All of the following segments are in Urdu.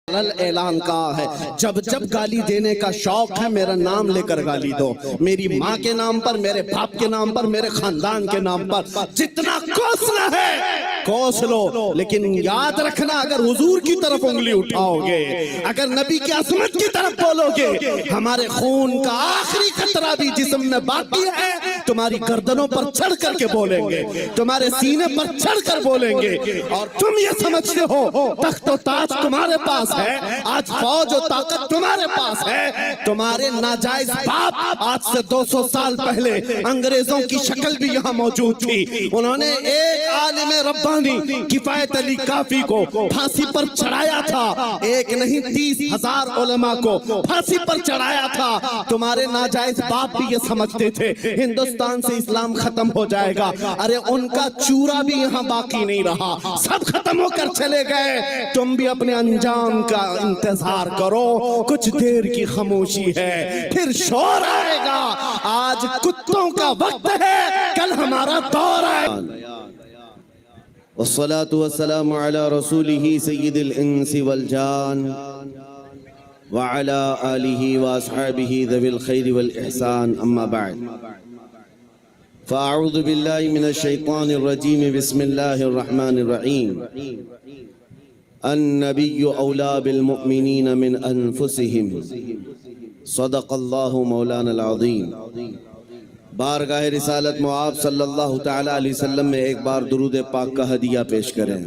اعلان کہا ہے جب جب گالی دینے کا شوق ہے میرا نام لے کر گالی دو، میری ماں کے نام پر، میرے باپ کے نام پر، میرے خاندان کے نام پر جتنا کوسنا ہے کوس لو، لیکن یاد رکھنا اگر حضور کی طرف انگلی اٹھاؤ گے، اگر نبی کی عظمت کی طرف بولو گے، ہمارے خون کا آخری قطرہ بھی جسم میں باقی ہے تمہاری گردنوں پر چڑھ کر کے بولیں گے، تمہارے سینے پر چڑھ کر بولیں گے، اور تم یہ سمجھتے ہو تخت و تاج تمہارے پاس ہے، آج فوج و طاقت تمہارے پاس ہے، تمہارے ناجائز باپ آج سے 200 سال پہلے انگریزوں کی شکل بھی یہاں موجود تھی، انہوں نے ایک عالم ربانی کفایت علی کافی کو پھانسی پر چڑھایا تھا، ایک نہیں 30,000 علماء کو پھانسی پر چڑھایا تھا، تمہارے ناجائز باپ بھی یہ سمجھتے تھے ہندوستان سے اسلام ختم ہو جائے گا، ارے ان کا چورا بھی یہاں باقی نہیں رہا، سب ختم ہو کر چلے گئے، تم بھی اپنے انجام کا انتظار کرو، کچھ دیر کی خاموشی ہے پھر شور آئے گا، آج کتوں کا وقت ہے کل ہمارا دور آئے گا۔ والصلاة والسلام على رسوله سيد الإنس والجان وعلى آله وأصحابه ذوي الخير والإحسان أما بعد فأعوذ بالله من الشيطان الرجيم بسم الله الرحمن الرحيم النبي أولى بالمؤمنين من أنفسهم صدق الله مولانا العظيم۔ بارگاہ رسالت معاب صلی اللہ تعالی علیہ وسلم میں ایک بار درود پاک کا ہدیہ پیش کریں۔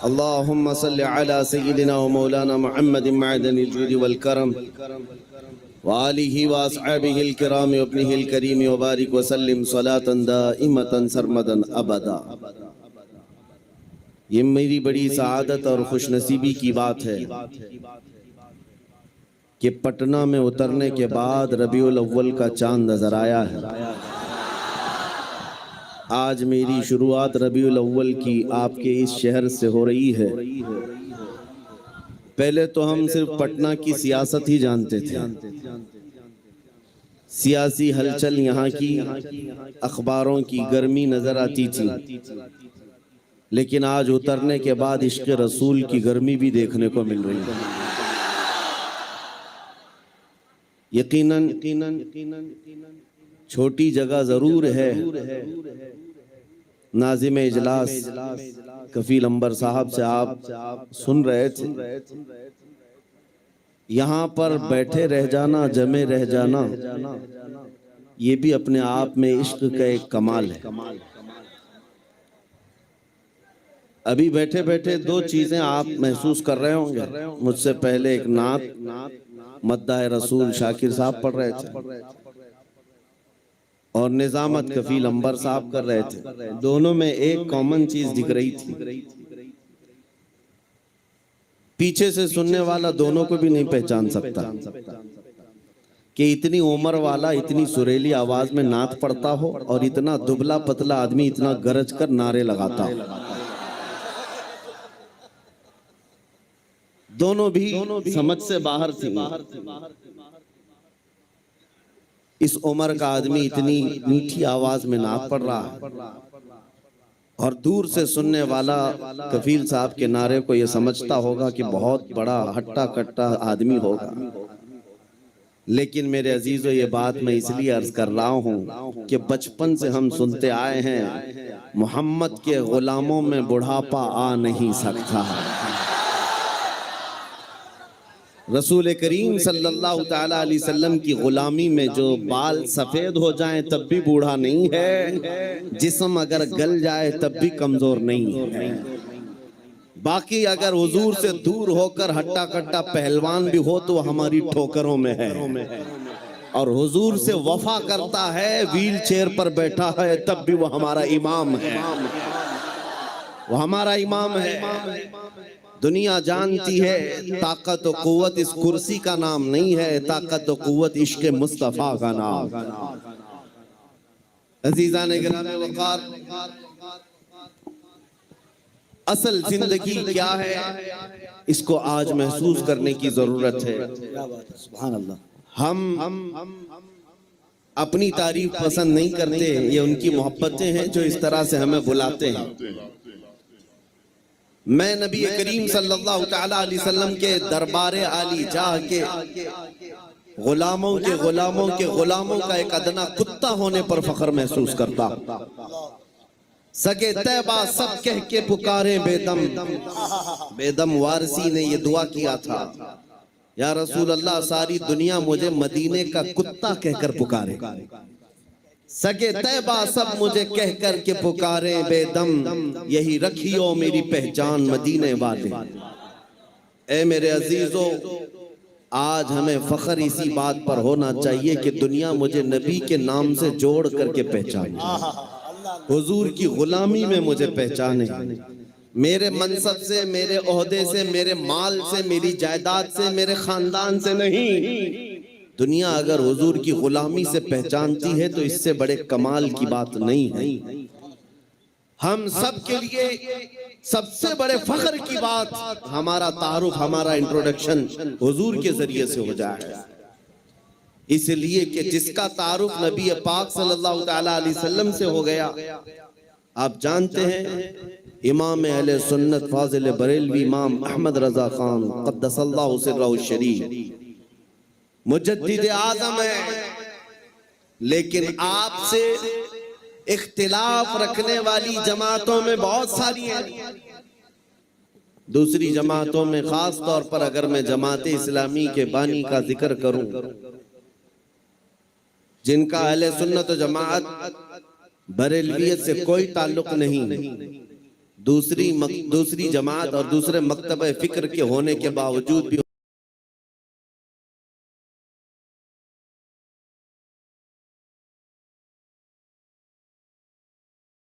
اللہم صلی علی سیدنا و مولانا محمد معدن الجود والکرم وآلہ واصحابہ الکرام وابنہ الکریم وبارک وسلم صلاة دائمتا سرمدا ابدا۔ یہ میری بڑی سعادت اور خوش نصیبی کی بات ہے کہ پٹنہ میں اترنے کے بعد ربیع الاول کا چاند نظر آیا ہے۔ آج میری شروعات ربیع الاول کی آپ کے اس شہر سے ہو رہی ہے۔ پہلے تو ہم صرف پٹنہ کی سیاست ہی جانتے تھے، سیاسی ہلچل یہاں کی اخباروں کی گرمی نظر آتی تھی، لیکن آج اترنے کے بعد عشق رسول کی گرمی بھی دیکھنے کو مل رہی ہے۔ یقیناً چھوٹی جگہ ضرور ہے، ناظم اجلاس کفیل عنبر صاحب سے آپ سن رہے تھے، یہاں پر بیٹھے رہ جانا، جمے رہ جانا، یہ بھی اپنے آپ میں عشق کا ایک کمال ہے۔ ابھی بیٹھے بیٹھے دو چیزیں آپ محسوس کر رہے ہوں گے، مجھ سے پہلے ایک نعت مداح رسول شاکر صاحب پڑھ رہے تھے اور نظامت کفیل عنبر صاحب کر رہے تھے، دونوں میں ایک کامن چیز دکھ رہی تھی، پیچھے سے سننے والا دونوں کو بھی نہیں پہچان سکتا کہ اتنی عمر والا اتنی سریلی آواز میں نعت پڑھتا ہو اور اتنا دبلا پتلا آدمی اتنا گرج کر نعرے لگاتا ہو۔ دونوں بھی سمجھ سے باہر تھی، اس عمر کا آدمی اتنی میٹھی آواز میں نعت پڑھ رہا ہے اور دور سے سننے والا کفیل صاحب کے نعرے کو یہ سمجھتا ہوگا کہ بہت بڑا ہٹا کٹا آدمی ہوگا، لیکن میرے عزیزو یہ بات میں اس لیے عرض کر رہا ہوں کہ بچپن سے ہم سنتے آئے ہیں محمد کے غلاموں میں بڑھاپا آ نہیں سکتا۔ رسول کریم صلی اللہ تعالی علیہ وسلم کی غلامی میں جو بال سفید ہو جائیں تب بھی بوڑھا نہیں ہے، جسم اگر گل جائے تب بھی کمزور نہیں ہے، باقی اگر حضور سے دور ہو کر ہٹا کٹا پہلوان بھی ہو تو ہماری ٹھوکروں میں ہے، اور حضور سے وفا کرتا ہے ویل چیئر پر بیٹھا ہے تب بھی وہ ہمارا امام ہے، وہ ہمارا امام ہے۔ دنیا جانتی ہے طاقت و قوت اس کرسی کا نام نہیں ہے، طاقت و قوت عشق مصطفیٰ کا نام۔ عزیزان گرامی وقار، اصل زندگی کیا ہے اس کو آج محسوس کرنے کی ضرورت ہے۔ سبحان اللہ، ہم اپنی تعریف پسند نہیں کرتے، یہ ان کی محبتیں ہیں جو اس طرح سے ہمیں بلاتے ہیں، میں نبی کریم صلی اللہ تعالی علیہ وسلم کے دربار عالی جاہ کے غلاموں کے غلاموں کا ایک ادنا کتا ہونے پر فخر محسوس کرتا. سگے طیبہ سب کہہ کے پکارے بے دم وارسی نے یہ دعا کیا تھا، یا رسول اللہ ساری دنیا مجھے مدینے کا کتا کہہ کر پکارے، سگے طیبہ سب مجھے کہہ کر کے پکارے بے دم، یہی رکھیو میری پہچان مدینے والے. اے میرے عزیزو، آج ہمیں فخر اسی بات پر ہونا چاہیے کہ دنیا مجھے نبی کے نام سے جوڑ کر کے پہچانے، حضور کی غلامی میں مجھے پہچانے، میرے منصب سے، میرے عہدے سے، میرے مال سے، میری جائیداد سے، میرے خاندان سے نہیں. دنیا اگر حضور کی غلامی سے پہچانتی ہے تو اس سے بڑے کمال کی بات نہیں ہے. ہم سب کے لیے سب سے بڑے فخر کی بات ہمارا تعارف، ہمارا انٹروڈکشن حضور کے ذریعے سے ہو جائے، اس لیے کہ جس کا تعارف نبی پاک صلی اللہ تعالی علیہ وسلم سے ہو گیا. آپ جانتے ہیں امام اہل سنت فاضل بریلوی امام احمد رضا خان قدس اللہ سرہ الشریف مجدد اعظم ہے، لیکن آپ سے اختلاف رکھنے والی جماعتوں میں بہت ساری ہیں. دوسری جماعتوں میں خاص طور پر اگر میں جماعت اسلامی کے بانی کا ذکر کروں، جن کا اہل سنت و جماعت بریلویت سے کوئی تعلق نہیں، دوسری جماعت اور دوسرے مکتبہ فکر کے ہونے کے باوجود بھی